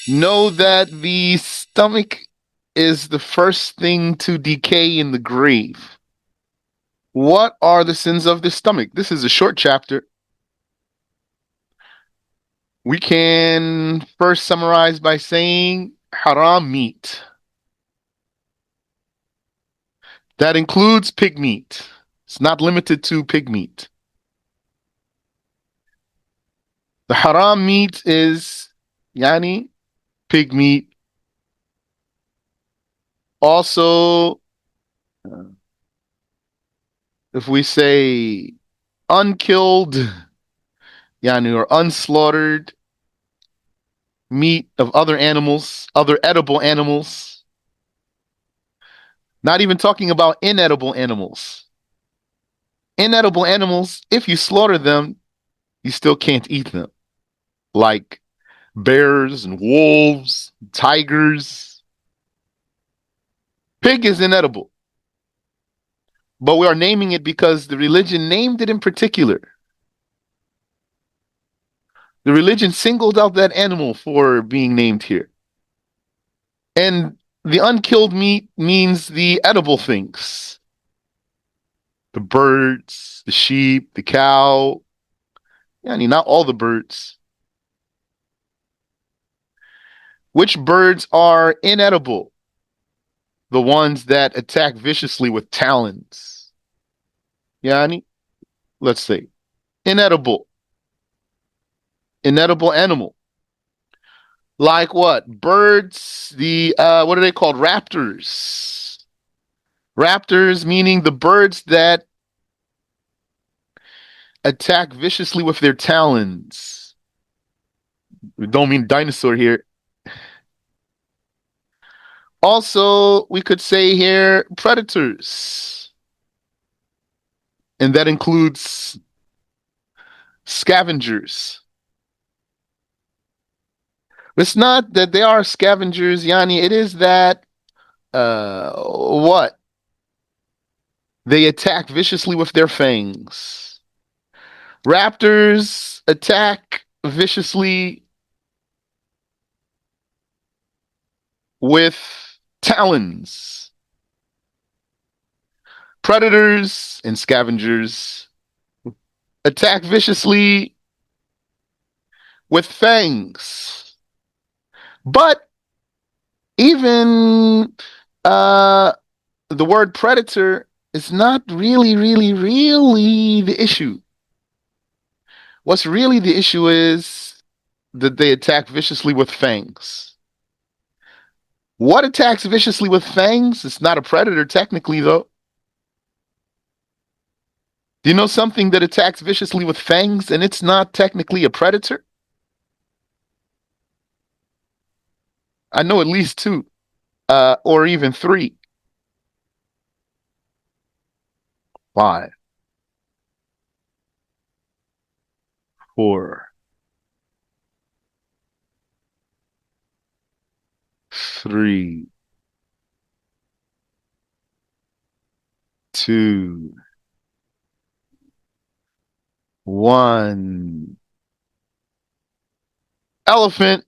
Know that the stomach is the first thing to decay in the grave. What are the sins of the stomach? This is a short chapter. We can first summarize by saying haram meat. That includes pig meat. It's not limited to pig meat. The haram meat is yani pig meat. Also, if we say unkilled, yani or unslaughtered meat of other animals, other edible animals, not even talking about inedible animals. Inedible animals, if you slaughter them, you still can't eat them, like bears and wolves, tigers. Pig is inedible, but we are naming it because the religion named it in particular. The religion singled out that animal for being named here. And the unkilled meat means the edible things, the birds, the sheep, the cow. Yeah, I mean, not all the birds. Which birds are inedible? The ones that attack viciously with talons. Yani, let's say, inedible, inedible animal. Like what? Birds, the, what are they called? Raptors. Raptors meaning the birds that attack viciously with their talons. We don't mean dinosaur here. Also, we could say here predators, and that includes scavengers. It's not that they are scavengers, Yani. It is that what? They attack viciously with their fangs. Raptors attack viciously with talons. Predators and scavengers attack viciously with fangs. But even uh, the word predator is not really the issue. What's really the issue is that they attack viciously with fangs. What attacks viciously with fangs? It's not a predator technically, though. Do you know something that attacks viciously with fangs and it's not technically a predator? I know at least two, or even three. Five, four, three, two, one. Elephant.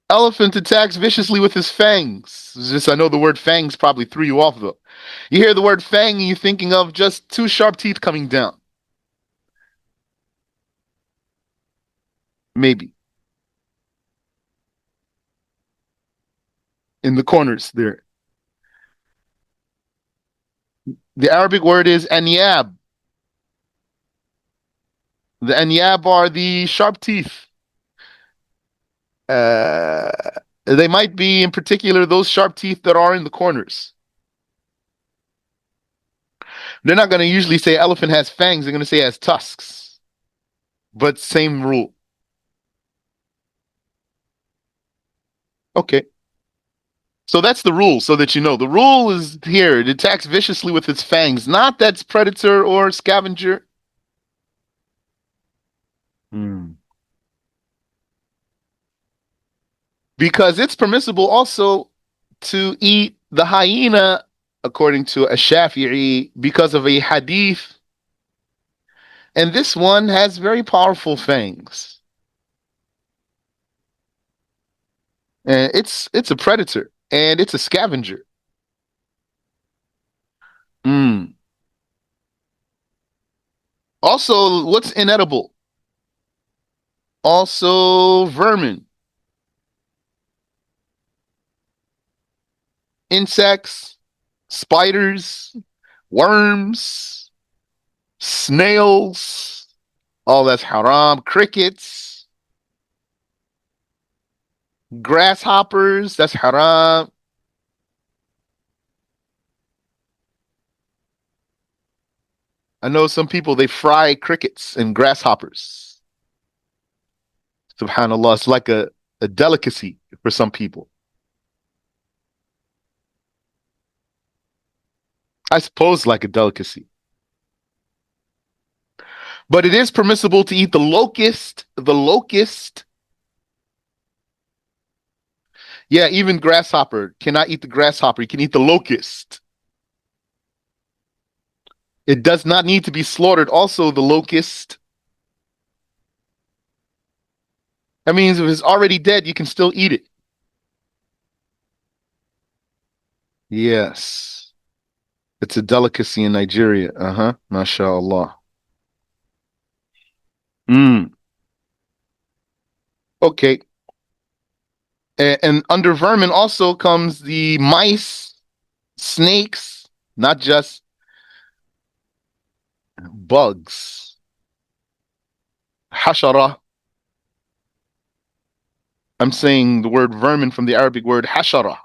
Elephant attacks viciously with his fangs. It's just I know the word fangs probably threw you off though. You hear the word fang and you're thinking of just two sharp teeth coming down. Maybe. In the corners there. The Arabic word is anyab. The anyab are the sharp teeth. Uh, they might be in particular those sharp teeth that are in the corners. They're not going to usually say elephant has fangs. They're going to say it has tusks. But same rule. Okay. So that's the rule, so that you know. The rule is here. It attacks viciously with its fangs. Not that's predator or scavenger. Hmm. Because it's permissible also to eat the hyena, according to a Shafi'i, because of a hadith. And this one has very powerful fangs. And it's a predator and it's a scavenger. Mm. Also, what's inedible? Also, vermin, insects, spiders, worms, snails. All that's haram. Crickets, grasshoppers. That's haram. I know some people they fry crickets and grasshoppers. Subhanallah, it's like a delicacy for some people. I suppose like a delicacy. But it is permissible to eat the locust. The locust. Yeah, even grasshopper cannot eat the grasshopper. You can eat the locust. It does not need to be slaughtered. Also, the locust. That means if it's already dead, you can still eat it. Yes. It's a delicacy in Nigeria. Uh huh. MashaAllah. Mm. Okay. And under vermin also comes the mice, snakes, not just bugs. Hashara. I'm saying the word vermin from the Arabic word hashara.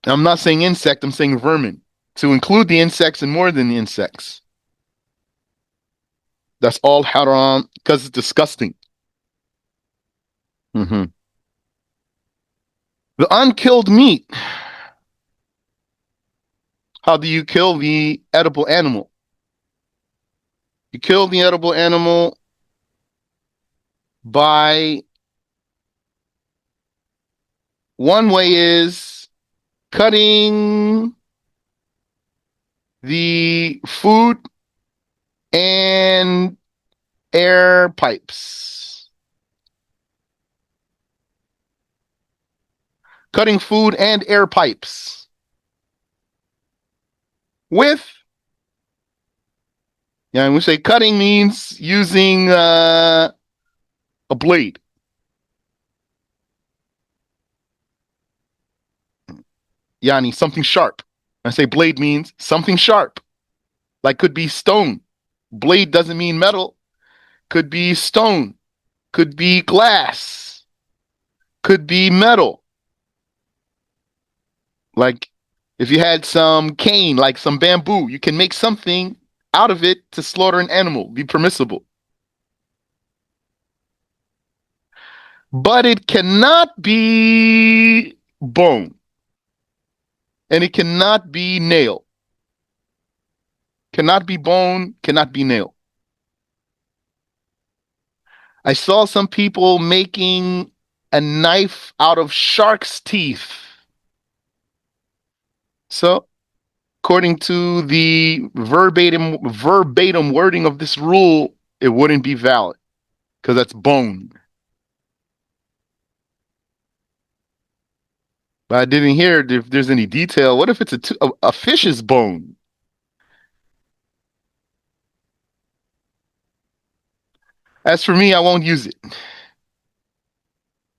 I'm not saying insect, I'm saying vermin. To include the insects and more than the insects. That's all haram because it's disgusting. Hmm. The unkilled meat. How do you kill the edible animal? You kill the edible animal by one way is cutting the food and air pipes. Cutting food and air pipes with, yeah, we say cutting means using a blade. Yani something sharp. I say blade means something sharp, like could be stone. Blade doesn't mean metal, could be stone, could be glass, could be metal. Like if you had some cane, like some bamboo, you can make something out of it to slaughter an animal, be permissible. But it cannot be bone and it cannot be nail. Cannot be bone, cannot be nail. I saw some people making a knife out of shark's teeth. So, according to the verbatim wording of this rule, it wouldn't be valid because that's bone. But I didn't hear if there's any detail. What if it's a fish's bone? As for me, I won't use it.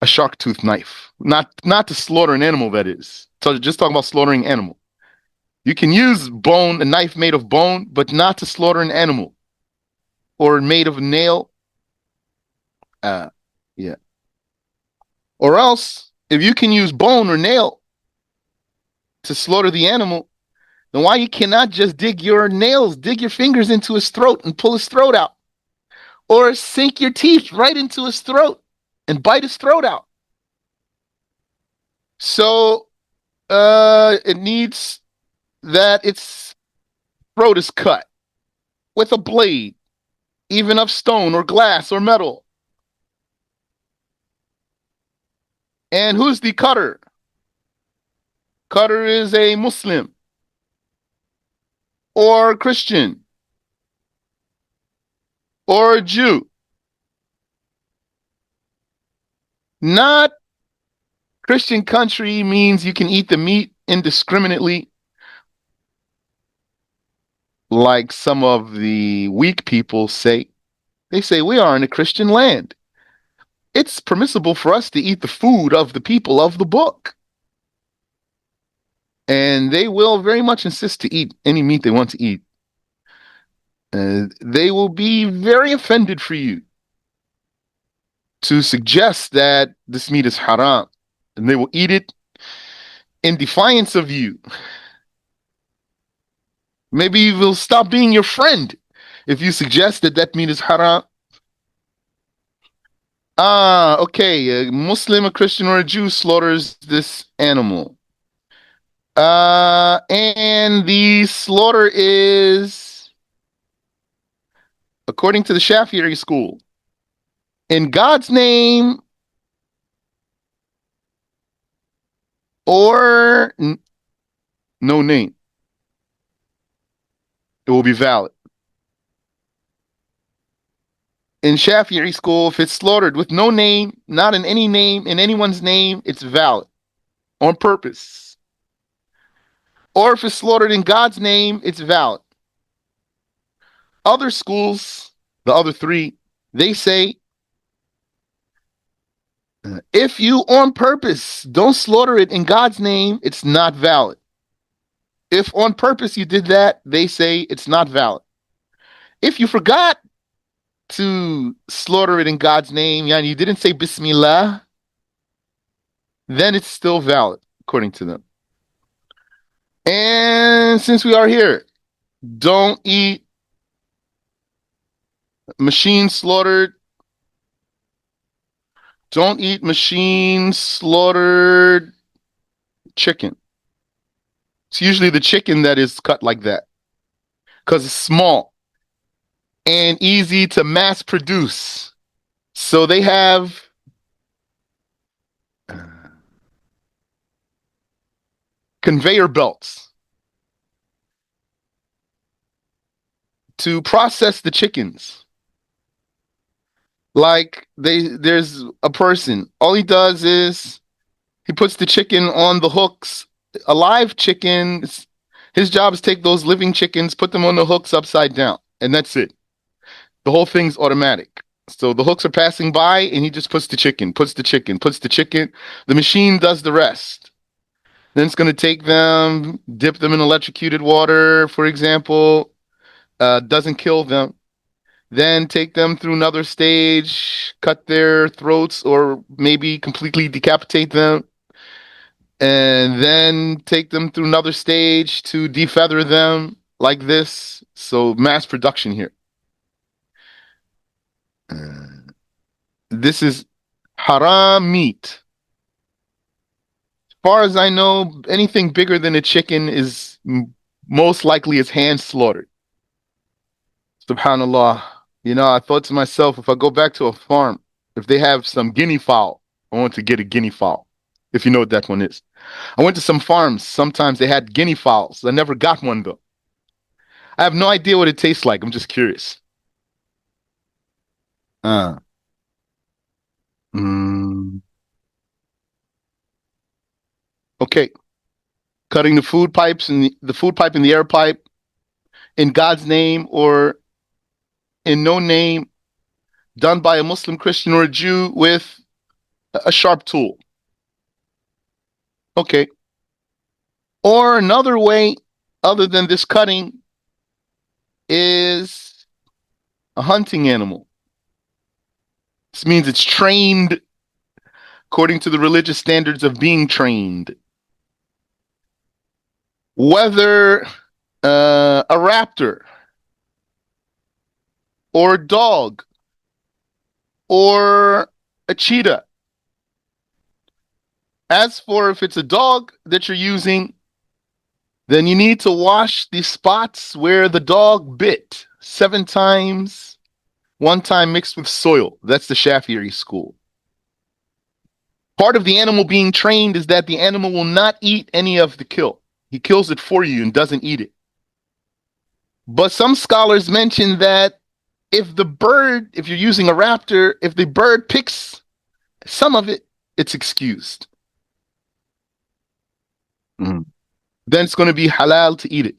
A shark tooth knife, not to slaughter an animal. That is. So just talking about slaughtering animal. You can use bone, a knife made of bone, but not to slaughter an animal or made of nail. Uh, yeah. Or else, if you can use bone or nail to slaughter the animal, then why you cannot just dig your fingers into his throat and pull his throat out, or sink your teeth right into his throat and bite his throat out? So, it needs that its throat is cut with a blade, even of stone or glass or metal. And who's the cutter? Cutter is a Muslim or Christian or a Jew, not Christian country means you can eat the meat indiscriminately, like some of the weak people say. They say we are in a Christian land. It's permissible for us to eat the food of the people of the book. And they will very much insist to eat any meat they want to eat. They will be very offended for you to suggest that this meat is haram. And they will eat it in defiance of you. Maybe they'll stop being your friend if you suggest that that meat is haram. Ah, okay. A Muslim, a Christian, or a Jew slaughters this animal. And the slaughter is, according to the Shafi'i school, in God's name or no name. It will be valid. In Shafi'i school, if it's slaughtered with no name, not in any name, in anyone's name, it's valid on purpose. Or if it's slaughtered in God's name, it's valid. Other schools, the other three, they say if you on purpose don't slaughter it in God's name, it's not valid. If on purpose you did that, they say it's not valid. If you forgot to slaughter it in God's name, and you didn't say Bismillah, then it's still valid, according to them. And since we are here, don't eat machine slaughtered. Don't eat machine slaughtered chicken. It's usually the chicken that is cut like that because it's small and easy to mass produce. So they have conveyor belts to process the chickens. Like there's a person, all he does is he puts the chicken on the hooks. A live chicken, his job is take those living chickens, put them on the hooks upside down, and that's it. The whole thing's automatic. So the hooks are passing by, and he just puts the chicken, puts the chicken, puts the chicken. The machine does the rest. Then it's going to take them, dip them in electrocuted water, for example, doesn't kill them. Then take them through another stage, cut their throats, or maybe completely decapitate them. And then take them through another stage to defeather them like this. So mass production here. This is haram meat. As far as I know, anything bigger than a chicken is most likely is hand slaughtered. Subhanallah. You know, I thought to myself, if I go back to a farm, if they have some guinea fowl, I want to get a guinea fowl, if you know what that one is. I went to some farms. Sometimes they had guinea fowls. I never got one, though. I have no idea what it tastes like. I'm just curious. Uh, mm, okay. Cutting the food pipes and the food pipe and the air pipe in God's name or in no name, done by a Muslim, Christian, or a Jew with a sharp tool. Okay. Or another way, other than this cutting, is a hunting animal. This means it's trained according to the religious standards of being trained. Whether a raptor or a dog or a cheetah. As for if it's a dog that you're using, then you need to wash the spots where the dog bit 7 times, 1 time mixed with soil. That's the Shafi'i school. Part of the animal being trained is that the animal will not eat any of the kill. He kills it for you and doesn't eat it. But some scholars mention that if the bird, if you're using a raptor, if the bird picks some of it, it's excused. Mhm. Then it's going to be halal to eat it.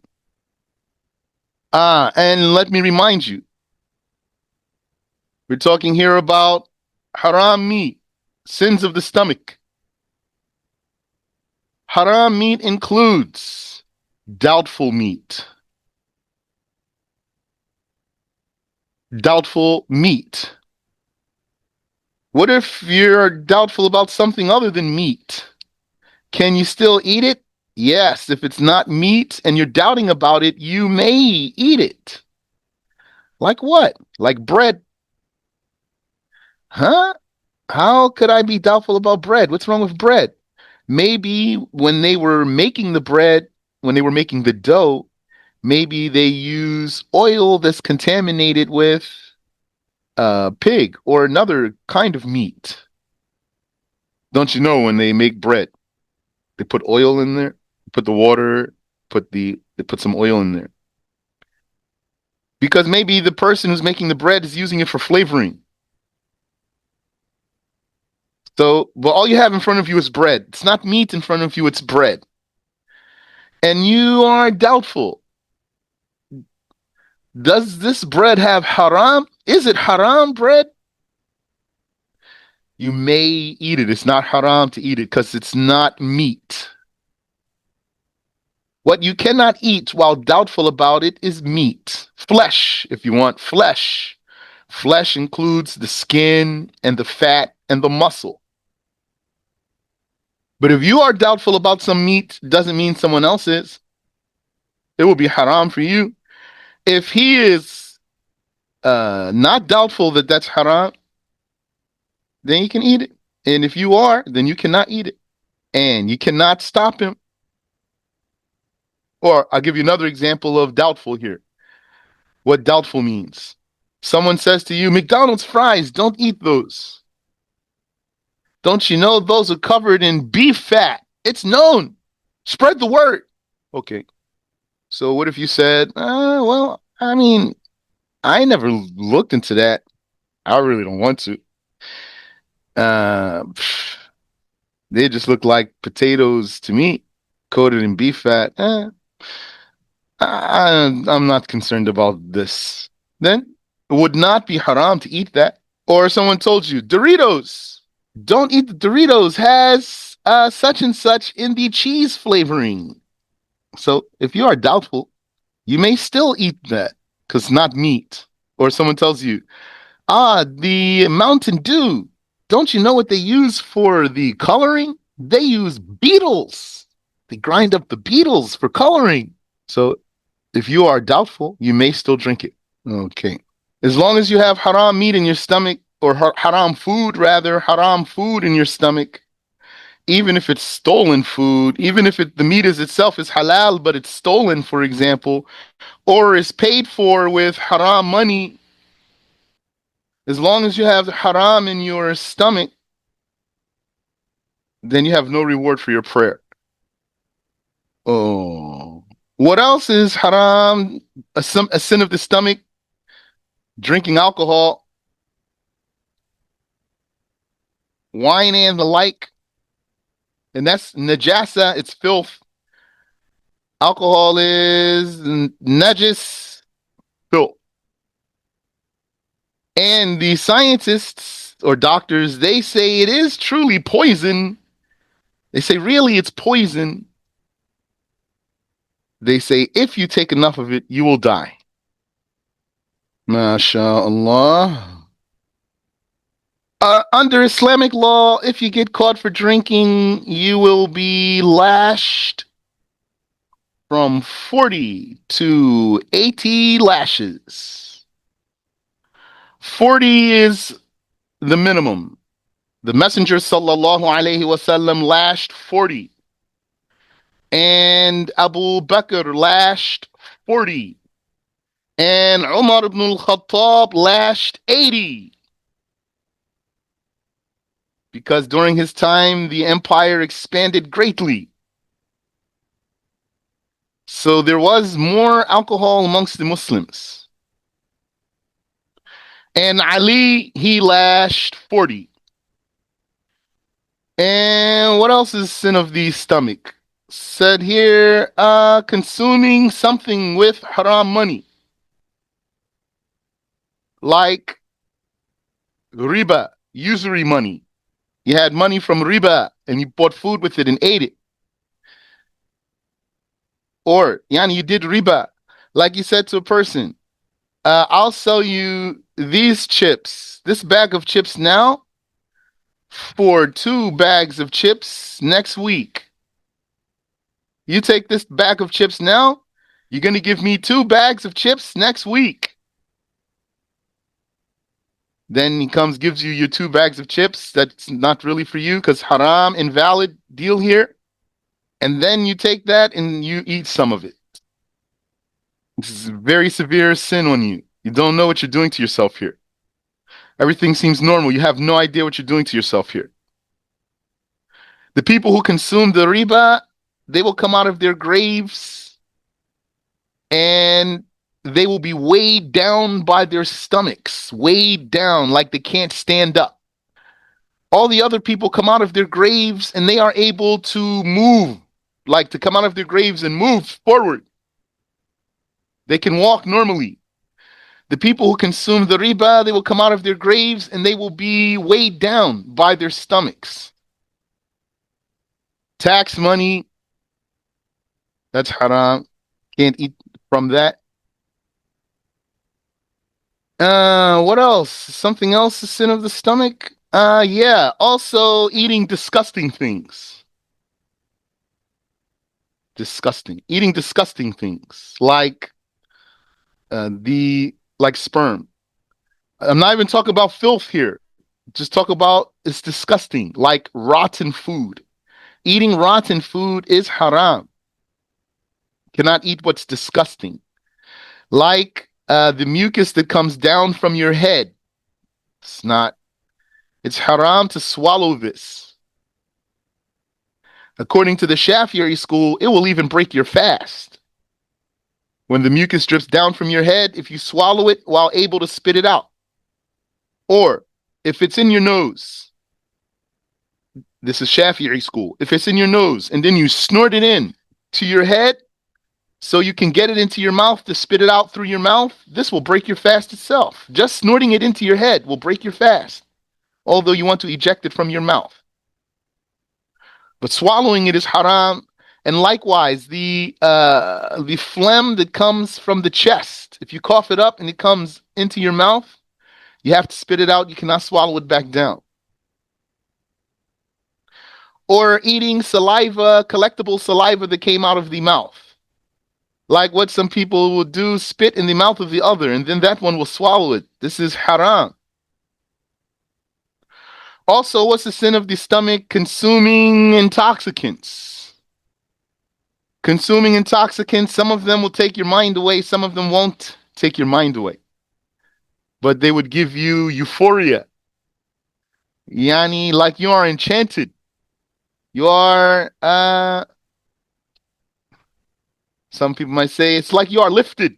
And let me remind you, we're talking here about haram meat, sins of the stomach. Haram meat includes doubtful meat, doubtful meat. What if you're doubtful about something other than meat? Can you still eat it? Yes, if it's not meat and you're doubting about it, you may eat it. Like what? Like bread. Huh? How could I be doubtful about bread? What's wrong with bread? Maybe when they were making the bread, when they were making the dough, maybe they use oil that's contaminated with pig or another kind of meat. Don't you know when they make bread, they put oil in there, put the water, they put some oil in there. Because maybe the person who's making the bread is using it for flavoring. So, but all you have in front of you is bread. It's not meat in front of you, it's bread. And you are doubtful. Does this bread have haram? Is it haram bread? You may eat it. It's not haram to eat it because it's not meat. What you cannot eat while doubtful about it is meat. Flesh, if you want flesh. Flesh includes the skin and the fat and the muscle. But if you are doubtful about some meat, doesn't mean someone else is. It will be haram for you. If he is not doubtful that that's haram, then you can eat it. And if you are, then you cannot eat it. And you cannot stop him. Or I'll give you another example of doubtful here. What doubtful means. Someone says to you, McDonald's fries, don't eat those. Don't you know those are covered in beef fat? It's known. Spread the word. Okay. So what if you said, well, I mean, I never looked into that. I really don't want to. Uh, they just look like potatoes to me, coated in beef fat. I'm not concerned about this. Then it would not be haram to eat that. Or someone told you, Doritos, don't eat the Doritos, has such and such in the cheese flavoring. So if you are doubtful, you may still eat that because it's not meat. Or someone tells you, the Mountain Dew, don't you know what they use for the coloring? They use beetles. They grind up the beetles for coloring. So if you are doubtful, you may still drink it. Okay. As long as you have haram meat in your stomach, or haram food, rather, haram food in your stomach, even if it's stolen food, even if the meat is itself is halal, but it's stolen, for example, or is paid for with haram money, as long as you have haram in your stomach, then you have no reward for your prayer. Oh. What else is haram? A sin of the stomach, drinking alcohol, wine and the like. And that's najasa, it's filth. Alcohol is najis, filth. And the scientists or doctors, they say it is truly poison. They say, really, it's poison. They say, if you take enough of it, you will die. MashaAllah. Under Islamic law, if you get caught for drinking, you will be lashed from 40 to 80 lashes. 40 is the minimum. The Messenger sallallahu alaihi wasallam lashed 40, and Abu Bakr lashed 40, and Umar ibn al-Khattab lashed 80. Because during his time, the empire expanded greatly. So there was more alcohol amongst the Muslims. And Ali, he lashed 40. And what else is sin of the stomach? Said here, consuming something with haram money, like riba, usury money. You had money from riba and you bought food with it and ate it. Or, yani, you did riba. Like you said to a person, I'll sell you these chips, this bag of chips now for 2 bags of chips next week. You take this bag of chips now, you're going to give me 2 bags of chips next week. Then he comes, gives you your 2 bags of chips. That's not really for you because haram, invalid deal here. And then you take that and you eat some of it. This is a very severe sin on you. You don't know what you're doing to yourself here. Everything seems normal. You have no idea what you're doing to yourself here. The people who consume the riba, they will come out of their graves and they will be weighed down by their stomachs, weighed down like they can't stand up. All the other people come out of their graves and they are able to move, like to come out of their graves and move forward. They can walk normally. The people who consume the riba, they will come out of their graves and they will be weighed down by their stomachs. Tax money, that's haram. Can't eat from that. What else? Something else, the sin of the stomach? Yeah. Also eating disgusting things. Disgusting. Eating disgusting things like sperm. I'm not even talking about filth here. Just talk about it's disgusting, like rotten food. Eating rotten food is haram. Cannot eat what's disgusting. Like the mucus that comes down from your head. It's not, it's haram to swallow this. According to the Shafi'i school, it will even break your fast. When the mucus drips down from your head, if you swallow it while able to spit it out. Or if it's in your nose, this is Shafi'i school. If it's in your nose and then you snort it in to your head so you can get it into your mouth to spit it out through your mouth, this will break your fast itself. Just snorting it into your head will break your fast, although you want to eject it from your mouth. But swallowing it is haram. And likewise, the phlegm that comes from the chest, if you cough it up and it comes into your mouth, you have to spit it out. You cannot swallow it back down. Or eating saliva, collectible saliva that came out of the mouth. Like what some people will do, spit in the mouth of the other, and then that one will swallow it. This is haram. Also, what's the sin of the stomach? Consuming intoxicants. Consuming intoxicants, some of them will take your mind away, some of them won't take your mind away. But they would give you euphoria. Yani, like you are enchanted. You are, some people might say, it's like you are lifted.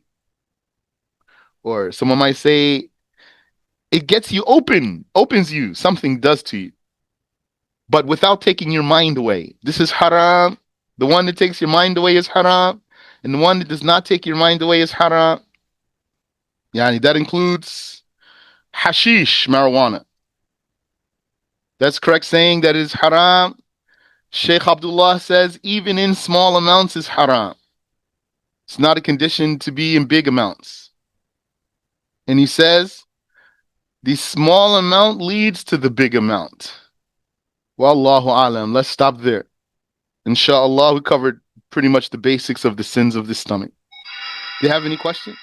Or someone might say, it gets you open, opens you, something does to you. But without taking your mind away. This is haram. The one that takes your mind away is haram. And the one that does not take your mind away is haram. Yani, that includes hashish, marijuana. That's correct saying that is haram. Sheikh Abdullah says even in small amounts is haram. It's not a condition to be in big amounts. And he says the small amount leads to the big amount. Wallahu alam. Let's stop there. Inshallah, we covered pretty much the basics of the sins of the stomach. Do you have any questions?